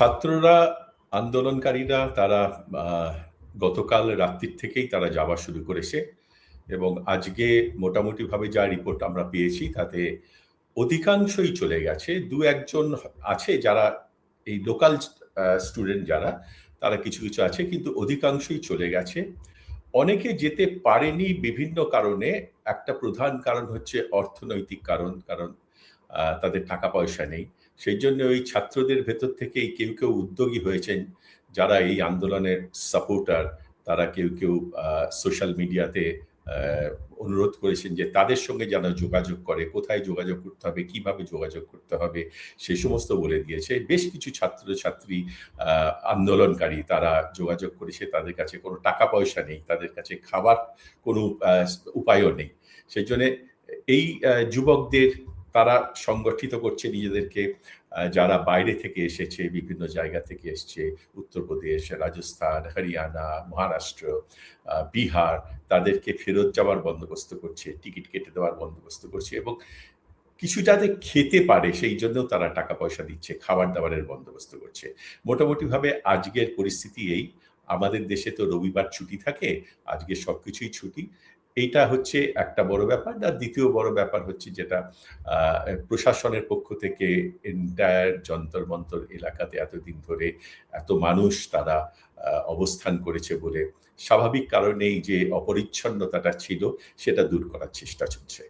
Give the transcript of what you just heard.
ছাত্ররা, আন্দোলনকারীরা তারা আ গতকাল রাত্রির থেকেই তারা যাওয়া শুরু করেছে এবং আজকে মোটামুটিভাবে যা রিপোর্ট আমরা পেয়েছি তাতে অধিকাংশই চলে গেছে। ২-১ জন আছে যারা এই লোকাল স্টুডেন্ট যারা, তারা কিছু, কিছু আছে কিন্তু অধিকাংশই চলে গেছে। অনেকে যেতে পারেনি বিভিন্ন কারণে। একটা প্রধান কারণ হচ্ছে অর্থনৈতিক কারণ। কারণ তাদের টাকা-পয়সা নেই। সেইজন্য ওই ছাত্রদের ভেতর থেকেই কেউ, কেউ উদ্যোগী হয়েছেন, যারা এই আন্দোলনের সাপোর্টার, তারা কেউ, কেউ সোশ্যাল মিডিয়াতে আ অনুরোধ করেছেন যে তাদের সঙ্গে যেন যোগাযোগ করে, কোথায় যোগাযোগ করতে হবে, কিভাবে যোগাযোগ করতে হবে, সে সমস্ত বলে দিয়েছে। বেশ কিছু ছাত্র-ছাত্রী আ আন্দোলনকারী তারা যোগাযোগ করেছে, তাদের কাছে কোনো টাকা-পয়সা নেই, তাদের কাছে খাবার কোনো উপায়ও নেই। সেইজন্যে এই যুবকদের তারা সংগঠিত করছে নিজেদেরকে, যারা বাইরে থেকে এসেছে, বিভিন্ন জায়গা থেকে এসছে, উত্তরপ্রদেশ, রাজস্থান, হরিয়ানা, মহারাষ্ট্র, বিহার, তাদেরকে ফেরত যাওয়ার বন্দোবস্ত করছে, টিকিট কেটে দেওয়ার বন্দোবস্ত করছে এবং কিছু যাতে খেতে পারে সেই জন্যও তারা টাকা-পয়সা দিচ্ছে, খাবার-দাবারের বন্দোবস্ত করছে। মোটামুটিভাবে আজকের পরিস্থিতি এই। আমাদের দেশে তো রবিবার ছুটি থাকে, আজকে সবকিছুই ছুটি। এইটা হচ্ছে একটা বড় ব্যাপার। আর ২য় বড় ব্যাপার হচ্ছে যেটা আ প্রশাসনের পক্ষ থেকে এন্টায়ার যন্তর-মন্তর এলাকাতে এতদিন ধরে এত মানুষ তারা অবস্থান করেছে বলে স্বাভাবিক কারণেই যে অপরিচ্ছন্নতাটা ছিল সেটা দূর করার চেষ্টা চলছে।